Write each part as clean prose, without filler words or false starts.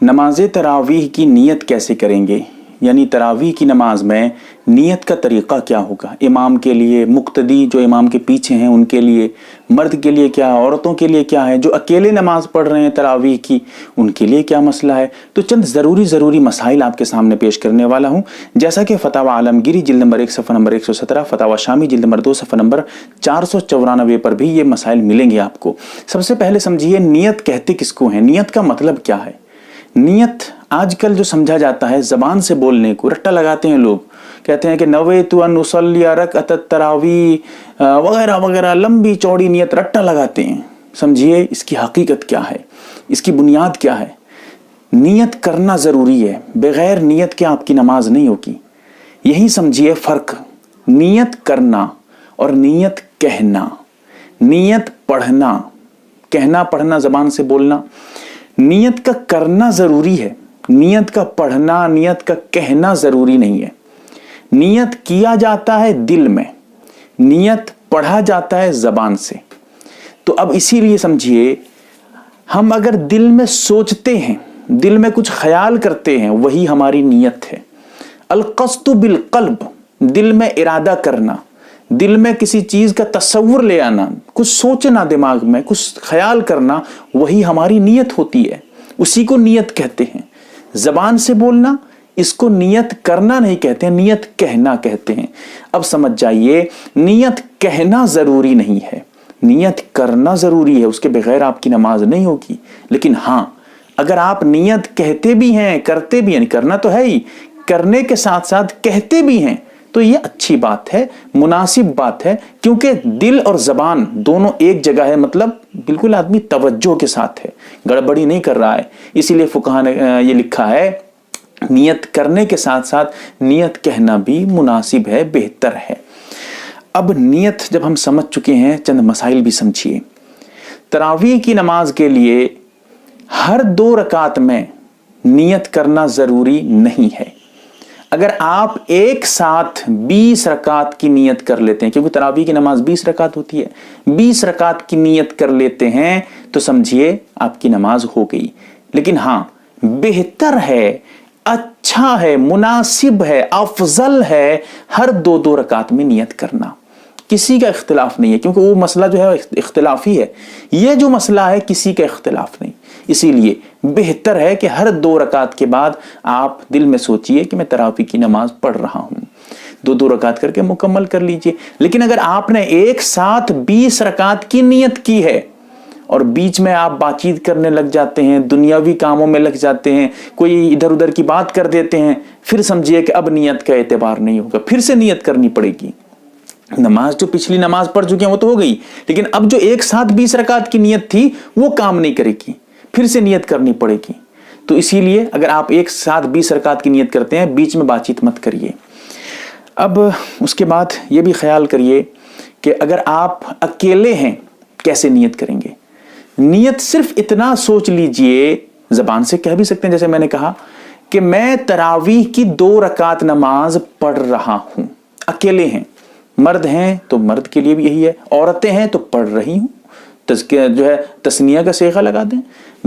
नमाज तरावीह की नीयत कैसे करेंगे, यानी तरावीह की नमाज में नीयत का तरीक़ा क्या होगा। इमाम के लिए, मुक्तदी जो इमाम के पीछे हैं उनके लिए, मर्द के लिए क्या, औरतों के लिए क्या है, जो अकेले नमाज पढ़ रहे हैं तरावीह की उनके लिए क्या मसला है। तो चंद ज़रूरी मसाइल आपके सामने पेश करने वाला हूँ। जैसा कि फतावा आलमगीरी जिल्द नंबर 1 सफ़ा नंबर 117, फतावा शामी जिल्द नंबर 2 सफ़ा नंबर 494 पर भी ये मसाइल मिलेंगे आपको। सबसे पहले समझिए नीयत कहते किसको हैं, नीयत का मतलब क्या है। नियत आजकल जो समझा जाता है ज़बान से बोलने को, रट्टा लगाते हैं लोग, कहते हैं कि नवैतु अन उसल्ली रकअत तरावीह वगैरह वगैरह, लंबी चौड़ी नियत रट्टा लगाते हैं। समझिए इसकी हकीकत क्या है, इसकी बुनियाद क्या है। नियत करना ज़रूरी है, बगैर नियत के आपकी नमाज नहीं होगी। यही समझिए फ़र्क, नियत करना और नियत कहना। नियत पढ़ना, कहना पढ़ना ज़बान से बोलना, नियत का करना ज़रूरी है, नियत का पढ़ना, नियत का कहना ज़रूरी नहीं है। नियत किया जाता है दिल में, नियत पढ़ा जाता है ज़बान से। तो अब इसीलिए समझिए, हम अगर दिल में सोचते हैं, दिल में कुछ ख्याल करते हैं, वही हमारी नियत है। अल-क़स्दु बिल-क़ल्ब, दिल में इरादा करना, दिल में किसी चीज़ का तसव्वुर ले आना, कुछ सोचना, दिमाग में कुछ ख्याल करना, वही हमारी नियत होती है। उसी को नियत कहते हैं। ज़बान से बोलना, इसको नियत करना नहीं कहते हैं, नियत कहना कहते हैं। अब समझ जाइए, नियत कहना ज़रूरी नहीं है, नियत करना ज़रूरी है, उसके बगैर आपकी नमाज नहीं होगी। लेकिन हाँ, अगर आप नियत कहते भी हैं, करते भी हैं, करना तो है ही, करने के साथ साथ कहते भी हैं, तो ये अच्छी बात है, मुनासिब बात है, क्योंकि दिल और ज़बान दोनों एक जगह है, मतलब बिल्कुल आदमी तवज्जो के साथ है, गड़बड़ी नहीं कर रहा है। इसीलिए फुक़हा ने ये लिखा है, नियत करने के साथ साथ नियत कहना भी मुनासिब है, बेहतर है। अब नियत जब हम समझ चुके हैं, चंद मसाइल भी समझिए। तरावीह की नमाज के लिए हर 2 रकात में नियत करना ज़रूरी नहीं है। अगर आप एक साथ 20 रकात की नियत कर लेते हैं, क्योंकि तरावीह की नमाज 20 रकात होती है, 20 रकात की नियत कर लेते हैं तो समझिए आपकी नमाज हो गई। लेकिन हाँ, बेहतर है, अच्छा है, मुनासिब है, अफजल है हर 2-2 रकात में नियत करना। किसी का इख्तिलाफ नहीं है, क्योंकि वो मसला जो है इख्तिलाफी है, ये जो मसला है किसी का इख्तिलाफ नहीं। इसीलिए बेहतर है कि हर 2 रकात के बाद आप दिल में सोचिए कि मैं तरावीह की नमाज पढ़ रहा हूँ, 2-2 रकात करके मुकम्मल कर लीजिए। लेकिन अगर आपने एक साथ 20 रकात की नियत की है और बीच में आप बातचीत करने लग जाते हैं, दुनियावी कामों में लग जाते हैं, कोई इधर उधर की बात कर देते हैं, फिर समझिए कि अब नियत का एतबार नहीं होगा, फिर से नियत करनी पड़ेगी। नमाज जो पिछली नमाज पढ़ चुके हैं वो तो हो गई, लेकिन अब जो एक साथ 20 रकात की नियत थी वो काम नहीं करेगी, फिर से नियत करनी पड़ेगी। तो इसीलिए अगर आप एक साथ 20 रकात की नियत करते हैं, बीच में बातचीत मत करिए। अब उसके बाद ये भी ख्याल करिए कि अगर आप अकेले हैं कैसे नियत करेंगे। नियत सिर्फ इतना सोच लीजिए, ज़बान से कह भी सकते हैं, जैसे मैंने कहा कि मैं तरावीह की 2 रकात नमाज पढ़ रहा हूं। अकेले हैं, मर्द हैं तो मर्द के लिए भी यही है, औरतें हैं तो पढ़ रही हूं, जो है तस्निया का सेगा लगा दें।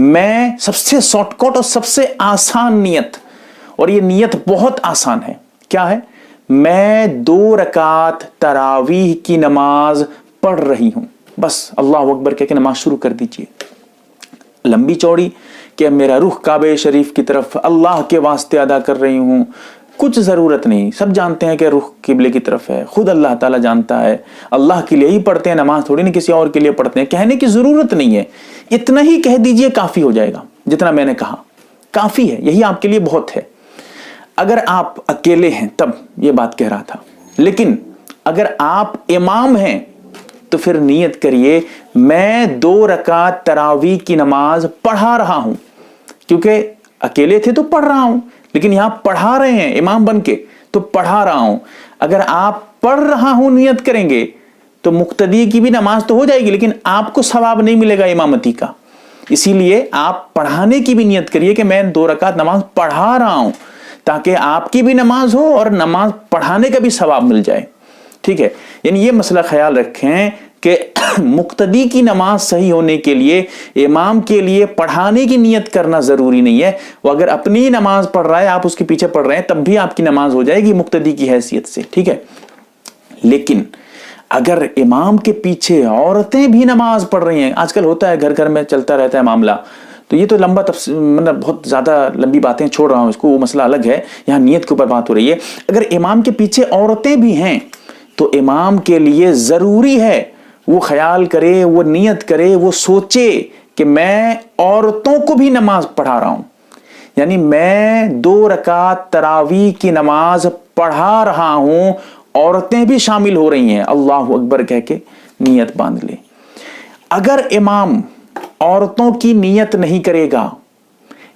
मैं सबसे शॉर्टकट और सबसे आसान नियत, और ये नियत बहुत आसान है, क्या है, मैं 2 रकात तरावीह की नमाज पढ़ रही हूं, बस अल्लाह अकबर कह के नमाज शुरू कर दीजिए। लंबी चौड़ी कि मेरा रुख काबे शरीफ की तरफ अल्लाह के वास्ते अदा कर रही हूं, कुछ ज़रूरत नहीं। सब जानते हैं कि रुख किबले की तरफ है, खुद अल्लाह ताला जानता है, अल्लाह के लिए ही पढ़ते हैं नमाज, थोड़ी नहीं किसी और के लिए पढ़ते हैं। कहने की ज़रूरत नहीं है, इतना ही कह दीजिए काफ़ी हो जाएगा, जितना मैंने कहा काफ़ी है, यही आपके लिए बहुत है। अगर आप अकेले हैं तब ये बात कह रहा था, लेकिन अगर आप इमाम हैं तो फिर नियत करिए मैं 2 रकात तरावीह की नमाज पढ़ा रहा हूं, क्योंकि अकेले थे तो पढ़ रहा हूं, लेकिन यहां पढ़ा रहे हैं इमाम बन के, तो पढ़ा रहा हूं। अगर आप पढ़ रहा हूं नियत करेंगे तो मुक्तदी की भी नमाज तो हो जाएगी, लेकिन आपको सवाब नहीं मिलेगा इमामती का। इसीलिए आप पढ़ाने की भी नियत करिए कि मैं 2 रकात नमाज पढ़ा रहा हूं, ताकि आपकी भी नमाज हो और नमाज पढ़ाने का भी सवाब मिल जाए। ठीक है, यानी ये मसला ख्याल रखें, کہ मुक्तदी की नमाज सही होने के लिए इमाम के लिए पढ़ाने की नियत करना जरूरी नहीं है। वो अगर अपनी नमाज पढ़ रहा है, आप उसके पीछे पढ़ रहे हैं, तब भी आपकी नमाज हो जाएगी मुक्तदी की हैसियत से, ठीक है। लेकिन अगर इमाम के पीछे औरतें भी नमाज पढ़ रही हैं, आजकल होता है घर घर में चलता रहता है मामला, तो ये तो लंबा मतलब बहुत ज्यादा लंबी बातें छोड़ रहा हूं इसको, वो मसला अलग है, यहां नियत के ऊपर बात हो रही है। अगर इमाम के पीछे औरतें भी हैं तो इमाम के लिए जरूरी है वो ख्याल करे, वो नियत करे, वो सोचे कि मैं औरतों को भी नमाज पढ़ा रहा हूं, यानी मैं 2 रकात तरावी की नमाज पढ़ा रहा हूं, औरतें भी शामिल हो रही हैं, अल्लाह अकबर कह के नियत बांध ले। अगर इमाम औरतों की नियत नहीं करेगा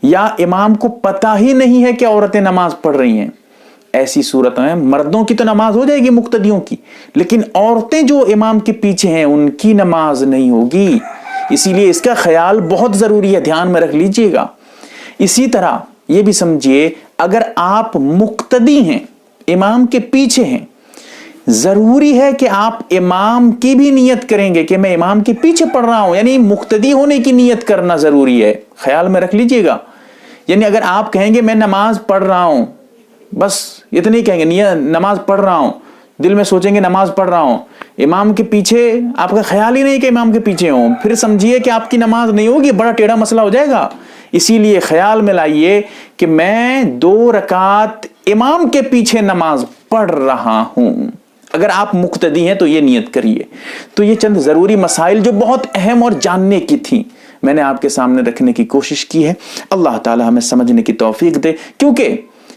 या इमाम को पता ही नहीं है कि औरतें नमाज पढ़ रही हैं, ऐसी सूरत में मर्दों की तो नमाज हो जाएगी मुक्तदियों की, लेकिन औरतें जो इमाम के पीछे हैं उनकी नमाज नहीं होगी। इसीलिए इसका ख्याल बहुत जरूरी है, ध्यान में रख लीजिएगा। इसी तरह यह भी समझिए, अगर आप मुक्तदी हैं, इमाम के पीछे हैं, जरूरी है कि आप इमाम की भी नियत करेंगे कि मैं इमाम के पीछे पढ़ रहा हूं, यानी मुक्तदी होने की नियत करना जरूरी है, ख्याल में रख लीजिएगा। यानी अगर आप कहेंगे मैं नमाज पढ़ रहा हूं, बस इतनी कहेंगे, नियत नमाज पढ़ रहा हूं, दिल में सोचेंगे नमाज पढ़ रहा हूं, इमाम के पीछे आपका ख्याल ही नहीं कि इमाम के पीछे हो, फिर समझिए कि आपकी नमाज नहीं होगी, बड़ा टेढ़ा मसला हो जाएगा। इसीलिए ख्याल में लाइए कि मैं 2 रकात इमाम के पीछे नमाज पढ़ रहा हूं। अगर आप मुक्तदी हैं तो ये नियत करिए। तो ये चंद जरूरी मसाइल जो बहुत अहम और जानने की थी, मैंने आपके सामने रखने की कोशिश की है। अल्लाह ताला हमें समझने की तौफीक दे, क्योंकि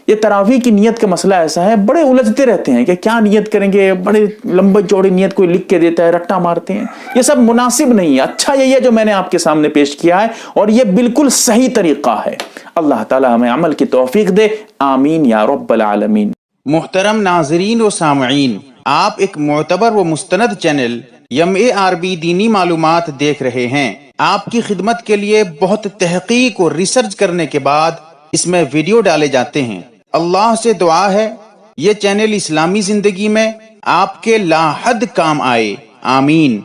ये तरावी की नियत का मसला ऐसा है, बड़े उलझते रहते हैं कि क्या नियत करेंगे, बड़े लंबे चौड़ी नियत कोई लिख के देता है, रट्टा मारते हैं, ये सब मुनासिब नहीं है। अच्छा यही है जो मैंने आपके सामने पेश किया है, और ये बिल्कुल सही तरीका है। अल्लाह ताला हमें अमल की तौफीक दे, आमीन या रब्बल आलमीन। मुहतरम नाजरीन व सामईन, आप एक मुअतबर व मुस्तनद चैनल YAM-A-RB दीनी मालूमात देख रहे हैं। आपकी खिदमत के लिए बहुत तहकीक और रिसर्च करने के बाद इसमें वीडियो डाले जाते हैं। अल्लाह से दुआ है ये चैनल इस्लामी जिंदगी में आपके लाहद काम आए, आमीन।